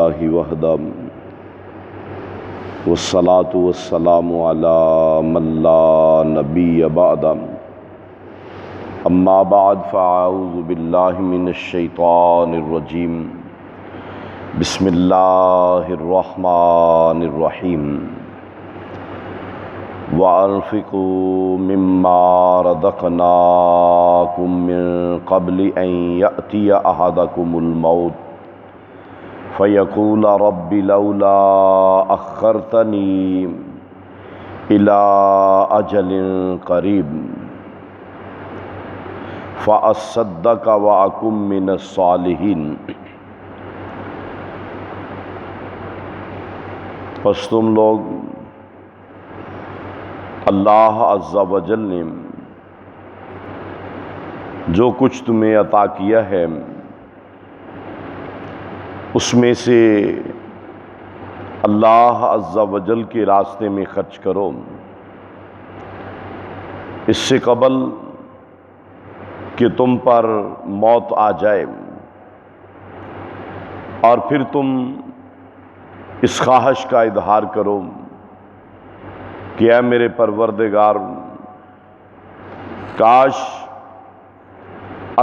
اللہ وحدہ والصلاة والسلام علی من لا نبی بعدہ اما بعد فاعوذ باللہ من الشیطان الرجیم بسم اللہ الرحمن الرحیم وَأَنفِقُوا مِمَّا رَزَقْنَاكُم مِّن قَبْلِ أَن يَأْتِيَ أَحَدَكُمُ الْمَوْتُ فَيَقُولَ رَبِّ لَوْلَا أَخَّرْتَنِي إِلَىٰ أَجَلٍ قَرِيبٍ فَأَصَّدَّقَ وَأَكُن مِّنَ الصَّالِحِينَ۔ پس تم لوگ اللہ عز و جل نے جو کچھ تمہیں عطا کیا ہے اس میں سے اللہ عز و جل کے راستے میں خرچ کرو، اس سے قبل کہ تم پر موت آ جائے، اور پھر تم اس خواہش کا اظہار کرو کہ اے میرے پروردگار، کاش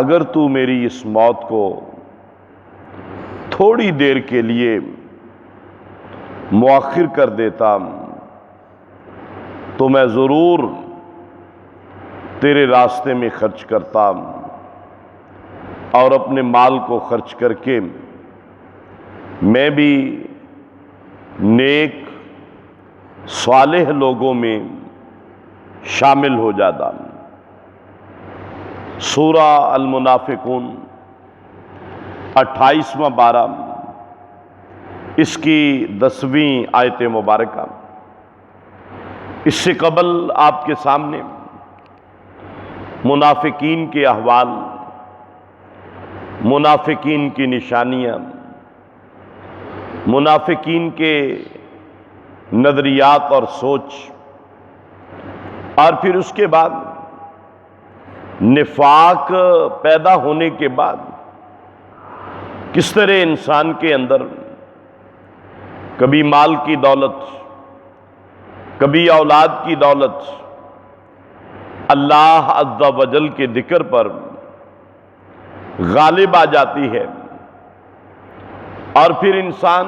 اگر تو میری اس موت کو تھوڑی دیر کے لیے مؤخر کر دیتا تو میں ضرور تیرے راستے میں خرچ کرتا اور اپنے مال کو خرچ کر کے میں بھی نیک صالح لوگوں میں شامل ہو جاتا۔ سورہ المنافقون 28واں پارہ، اس کی 10ویں آیت مبارکہ۔ اس سے قبل آپ کے سامنے منافقین کے احوال، منافقین کی نشانیاں، منافقین کے نظریات اور سوچ، اور پھر اس کے بعد نفاق پیدا ہونے کے بعد کس طرح انسان کے اندر کبھی مال کی دولت، کبھی اولاد کی دولت اللہ عز و جل کے ذکر پر غالب آ جاتی ہے، اور پھر انسان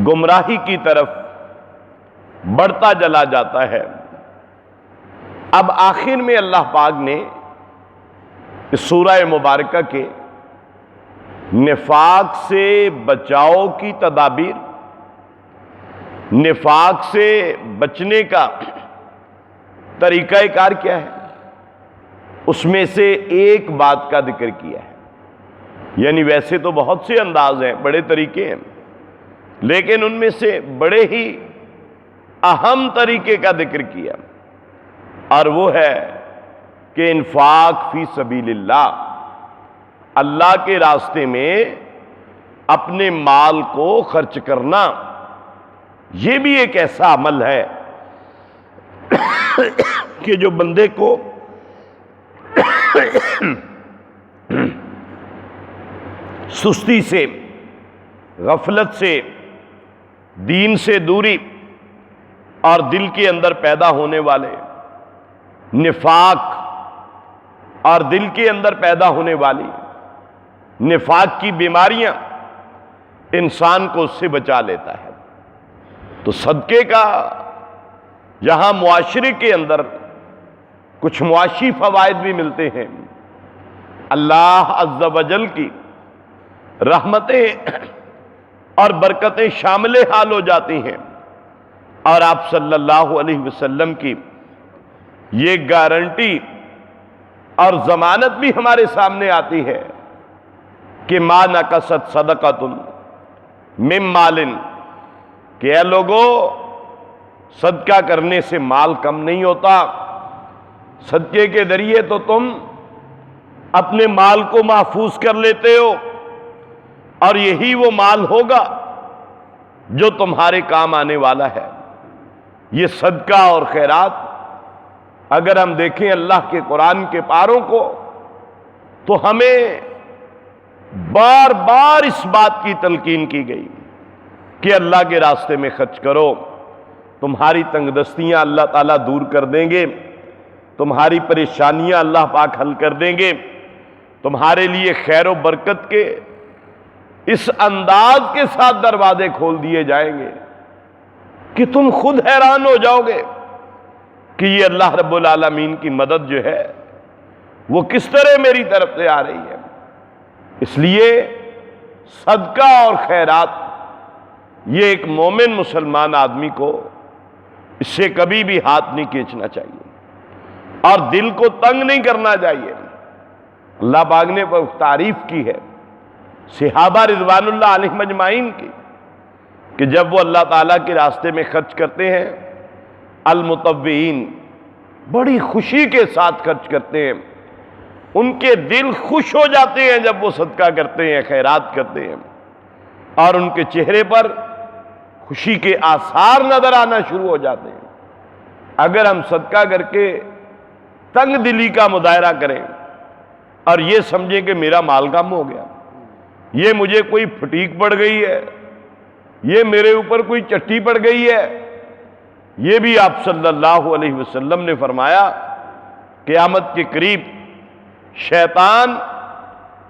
گمراہی کی طرف بڑھتا چلا جاتا ہے۔ اب آخر میں اللہ پاک نے اس سورہ مبارکہ کے نفاق سے بچاؤ کی تدابیر، نفاق سے بچنے کا طریقہ کار کیا ہے، اس میں سے ایک بات کا ذکر کیا ہے۔ یعنی ویسے تو بہت سے انداز ہیں، بڑے طریقے ہیں، لیکن ان میں سے بڑے ہی اہم طریقے کا ذکر کیا، اور وہ ہے کہ انفاق فی سبیل اللہ، اللہ کے راستے میں اپنے مال کو خرچ کرنا، یہ بھی ایک ایسا عمل ہے کہ جو بندے کو سستی سے، غفلت سے، دین سے دوری اور دل کے اندر پیدا ہونے والے نفاق اور دل کے اندر پیدا ہونے والی نفاق کی بیماریاں انسان کو اس سے بچا لیتا ہے۔ تو صدقے کا جہاں معاشرے کے اندر کچھ معاشی فوائد بھی ملتے ہیں، اللہ عز و جل کی رحمتیں اور برکتیں شامل حال ہو جاتی ہیں، اور آپ صلی اللہ علیہ وسلم کی یہ گارنٹی اور ضمانت بھی ہمارے سامنے آتی ہے کہ ما نقصت صدقۃ من مال، کہ اے لوگو، صدقہ کرنے سے مال کم نہیں ہوتا، صدقے کے ذریعے تو تم اپنے مال کو محفوظ کر لیتے ہو، اور یہی وہ مال ہوگا جو تمہارے کام آنے والا ہے۔ یہ صدقہ اور خیرات اگر ہم دیکھیں اللہ کے قرآن کے پاروں کو، تو ہمیں بار بار اس بات کی تلقین کی گئی کہ اللہ کے راستے میں خرچ کرو، تمہاری تنگ دستیاں اللہ تعالیٰ دور کر دیں گے، تمہاری پریشانیاں اللہ پاک حل کر دیں گے، تمہارے لیے خیر و برکت کے اس انداز کے ساتھ دروازے کھول دیے جائیں گے کہ تم خود حیران ہو جاؤ گے کہ یہ اللہ رب العالمین کی مدد جو ہے وہ کس طرح میری طرف سے آ رہی ہے۔ اس لیے صدقہ اور خیرات یہ ایک مومن مسلمان آدمی کو اس سے کبھی بھی ہاتھ نہیں کھینچنا چاہیے اور دل کو تنگ نہیں کرنا چاہیے۔ اللہ پاک نے تعریف کی ہے صحابہ رضوان اللہ علیہم اجمعین کی کہ جب وہ اللہ تعالیٰ کے راستے میں خرچ کرتے ہیں، المتطوعین بڑی خوشی کے ساتھ خرچ کرتے ہیں، ان کے دل خوش ہو جاتے ہیں جب وہ صدقہ کرتے ہیں، خیرات کرتے ہیں، اور ان کے چہرے پر خوشی کے آثار نظر آنا شروع ہو جاتے ہیں۔ اگر ہم صدقہ کر کے تنگ دلی کا مظاہرہ کریں اور یہ سمجھیں کہ میرا مال کم ہو گیا، یہ مجھے کوئی پھٹیک پڑ گئی ہے، یہ میرے اوپر کوئی چٹی پڑ گئی ہے، یہ بھی آپ صلی اللہ علیہ وسلم نے فرمایا قیامت کے قریب شیطان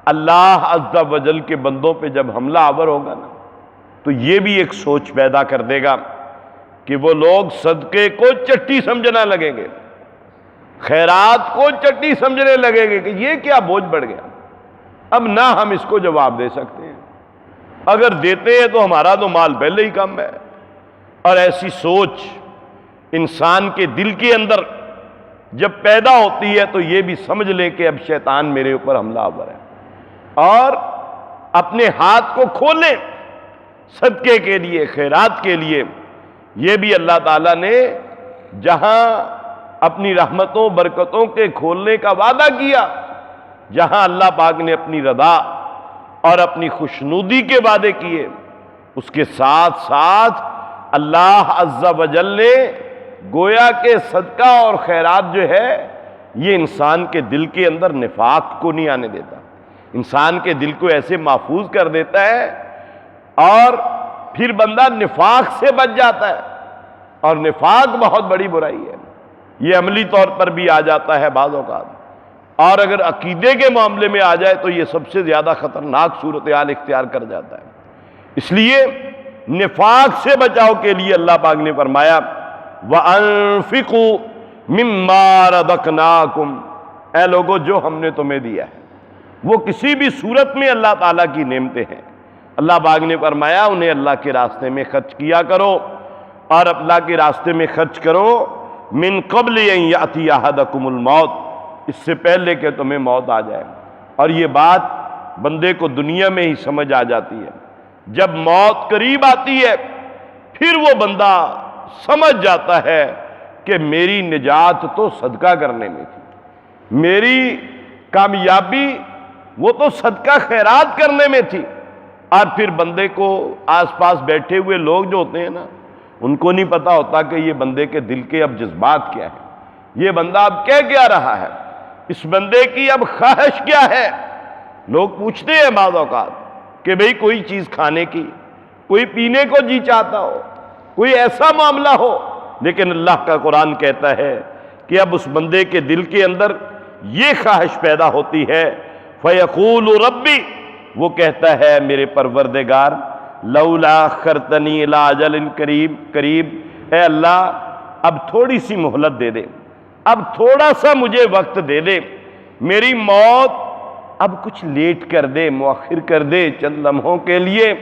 اللہ عز و جل کے بندوں پہ جب حملہ آور ہوگا نا تو یہ بھی ایک سوچ پیدا کر دے گا کہ وہ لوگ صدقے کو چٹی سمجھنا لگیں گے، خیرات کو چٹی سمجھنے لگیں گے کہ یہ کیا بوجھ بڑھ گیا، اب نہ ہم اس کو جواب دے سکتے ہیں، اگر دیتے ہیں تو ہمارا تو مال پہلے ہی کم ہے۔ اور ایسی سوچ انسان کے دل کے اندر جب پیدا ہوتی ہے تو یہ بھی سمجھ لیں کہ اب شیطان میرے اوپر حملہ آور ہے، اور اپنے ہاتھ کو کھولیں صدقے کے لیے، خیرات کے لیے۔ یہ بھی اللہ تعالیٰ نے جہاں اپنی رحمتوں برکتوں کے کھولنے کا وعدہ کیا، جہاں اللہ پاک نے اپنی رضا اور اپنی خوشنودی کے وعدے کیے، اس کے ساتھ ساتھ اللہ عز و جل نے گویا کہ صدقہ اور خیرات جو ہے یہ انسان کے دل کے اندر نفاق کو نہیں آنے دیتا، انسان کے دل کو ایسے محفوظ کر دیتا ہے اور پھر بندہ نفاق سے بچ جاتا ہے، اور نفاق بہت بڑی برائی ہے، یہ عملی طور پر بھی آ جاتا ہے بعض اوقات، اور اگر عقیدے کے معاملے میں آ جائے تو یہ سب سے زیادہ خطرناک صورتحال اختیار کر جاتا ہے۔ اس لیے نفاق سے بچاؤ کے لیے اللہ پاک نے فرمایا وَأَنفِقُوا مِمَّا رَزَقْنَاكُمْ، اے لوگو جو ہم نے تمہیں دیا ہے، وہ کسی بھی صورت میں اللہ تعالیٰ کی نعمتیں ہیں، اللہ پاک نے فرمایا انہیں اللہ کے راستے میں خرچ کیا کرو، اور اللہ کے راستے میں خرچ کرو من قبل ان یأتی احدکم الموت، اس سے پہلے کہ تمہیں موت آ جائے۔ اور یہ بات بندے کو دنیا میں ہی سمجھ آ جاتی ہے، جب موت قریب آتی ہے پھر وہ بندہ سمجھ جاتا ہے کہ میری نجات تو صدقہ کرنے میں تھی، میری کامیابی وہ تو صدقہ خیرات کرنے میں تھی۔ اور پھر بندے کو آس پاس بیٹھے ہوئے لوگ جو ہوتے ہیں نا، ان کو نہیں پتا ہوتا کہ یہ بندے کے دل کے اب جذبات کیا ہیں، یہ بندہ اب کہہ کیا رہا ہے، اس بندے کی اب خواہش کیا ہے۔ لوگ پوچھتے ہیں بعض اوقات کہ بھئی کوئی چیز کھانے کی، کوئی پینے کو جی چاہتا ہو، کوئی ایسا معاملہ ہو، لیکن اللہ کا قرآن کہتا ہے کہ اب اس بندے کے دل کے اندر یہ خواہش پیدا ہوتی ہے فَيَقُولُ رَبِّ، وہ کہتا ہے میرے پروردگار لولا اخرتنی الی اجل قریب، اے اللہ اب تھوڑی سی مہلت دے دے، اب تھوڑا سا مجھے وقت دے دے، میری موت اب کچھ لیٹ کر دے، مؤخر کر دے، چند لمحوں کے لیے،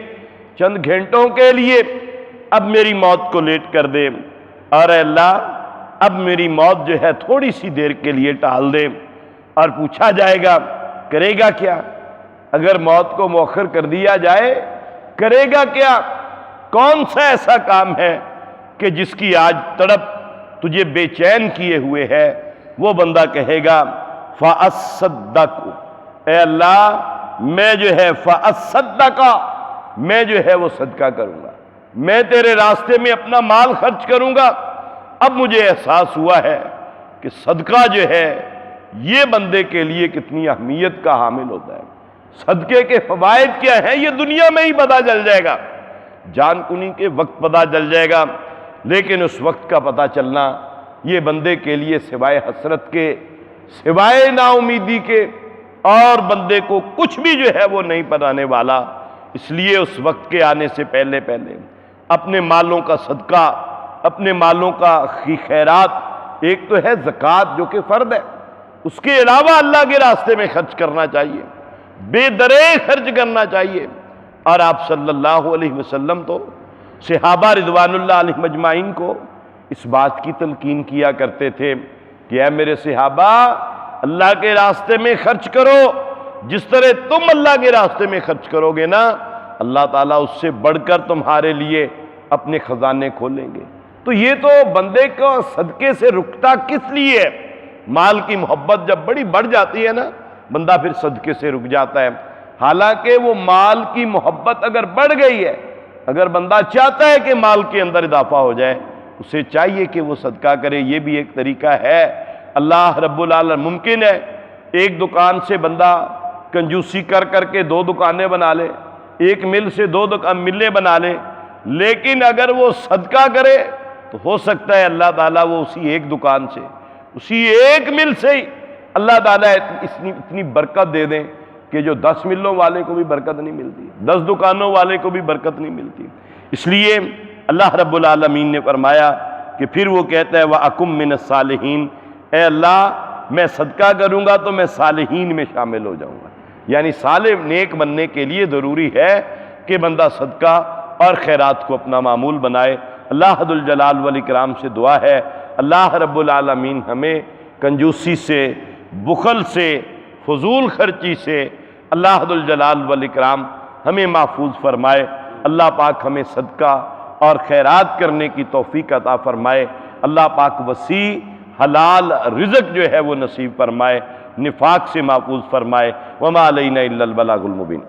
چند گھنٹوں کے لیے اب میری موت کو لیٹ کر دے، اور اے اللہ اب میری موت جو ہے تھوڑی سی دیر کے لیے ٹال دے۔ اور پوچھا جائے گا کرے گا کیا؟ اگر موت کو مؤخر کر دیا جائے کرے گا کیا؟ کون سا ایسا کام ہے کہ جس کی آج تڑپ تجھے بے چین کیے ہوئے ہے؟ وہ بندہ کہے گا فَأَصَّدَّقُ، اے اللہ میں جو ہے فَأَصَّدَّقَ، میں جو ہے وہ صدقہ کروں گا، میں تیرے راستے میں اپنا مال خرچ کروں گا۔ اب مجھے احساس ہوا ہے کہ صدقہ جو ہے یہ بندے کے لیے کتنی اہمیت کا حامل ہوتا ہے۔ صدقے کے فوائد کیا ہیں یہ دنیا میں ہی پتہ چل جائے گا، جان کنی کے وقت پتہ چل جائے گا، لیکن اس وقت کا پتہ چلنا یہ بندے کے لیے سوائے حسرت کے، سوائے نا امیدی کے اور بندے کو کچھ بھی جو ہے وہ نہیں بنانے والا۔ اس لیے اس وقت کے آنے سے پہلے اپنے مالوں کا صدقہ، اپنے مالوں کا خیرات، ایک تو ہے زکوٰۃ جو کہ فرض ہے، اس کے علاوہ اللہ کے راستے میں خرچ کرنا چاہیے، بے درے خرچ کرنا چاہیے۔ اور آپ صلی اللہ علیہ وسلم تو صحابہ رضوان اللہ علیہم اجمعین کو اس بات کی تلقین کیا کرتے تھے کہ اے میرے صحابہ، اللہ کے راستے میں خرچ کرو، جس طرح تم اللہ کے راستے میں خرچ کرو گے نا، اللہ تعالیٰ اس سے بڑھ کر تمہارے لیے اپنے خزانے کھولیں گے۔ تو یہ تو بندے کو صدقے سے رکتا کس لیے ہے؟ مال کی محبت جب بڑی بڑھ جاتی ہے نا، بندہ پھر صدقے سے رک جاتا ہے۔ حالانکہ وہ مال کی محبت اگر بڑھ گئی ہے، اگر بندہ چاہتا ہے کہ مال کے اندر اضافہ ہو جائے، اسے چاہیے کہ وہ صدقہ کرے۔ یہ بھی ایک طریقہ ہے۔ اللہ رب العالمین، ممکن ہے ایک دکان سے بندہ کنجوسی کر کر کے 2 دکانیں بنا لے، ایک مل سے 2 ملیں بنا لے، لیکن اگر وہ صدقہ کرے تو ہو سکتا ہے اللہ تعالیٰ وہ اسی ایک دکان سے، اسی ایک مل سے ہی اللہ تعالیٰ اتنی برکت دے دیں کہ جو 10 ملوں والے کو بھی برکت نہیں ملتی، 10 دکانوں والے کو بھی برکت نہیں ملتی۔ اس لیے اللہ رب العالمین نے فرمایا کہ پھر وہ کہتا ہے وَأَكُمْ مِنَ الصَّالِحِينَ، اے اللہ میں صدقہ کروں گا تو میں صالحین میں شامل ہو جاؤں گا۔ یعنی صالح نیک بننے کے لیے ضروری ہے کہ بندہ صدقہ اور خیرات کو اپنا معمول بنائے۔ اللہ ذو الجلال والاکرام سے دعا ہے اللہ رب العالمین ہمیں کنجوسی سے، بخل سے، فضول خرچی سے اللہ ذو الجلال والاکرام ہمیں محفوظ فرمائے۔ اللہ پاک ہمیں صدقہ اور خیرات کرنے کی توفیق عطا فرمائے۔ اللہ پاک وسیع حلال رزق جو ہے وہ نصیب فرمائے، نفاق سے محفوظ فرمائے۔ وما علینا الا البلاغ المبین۔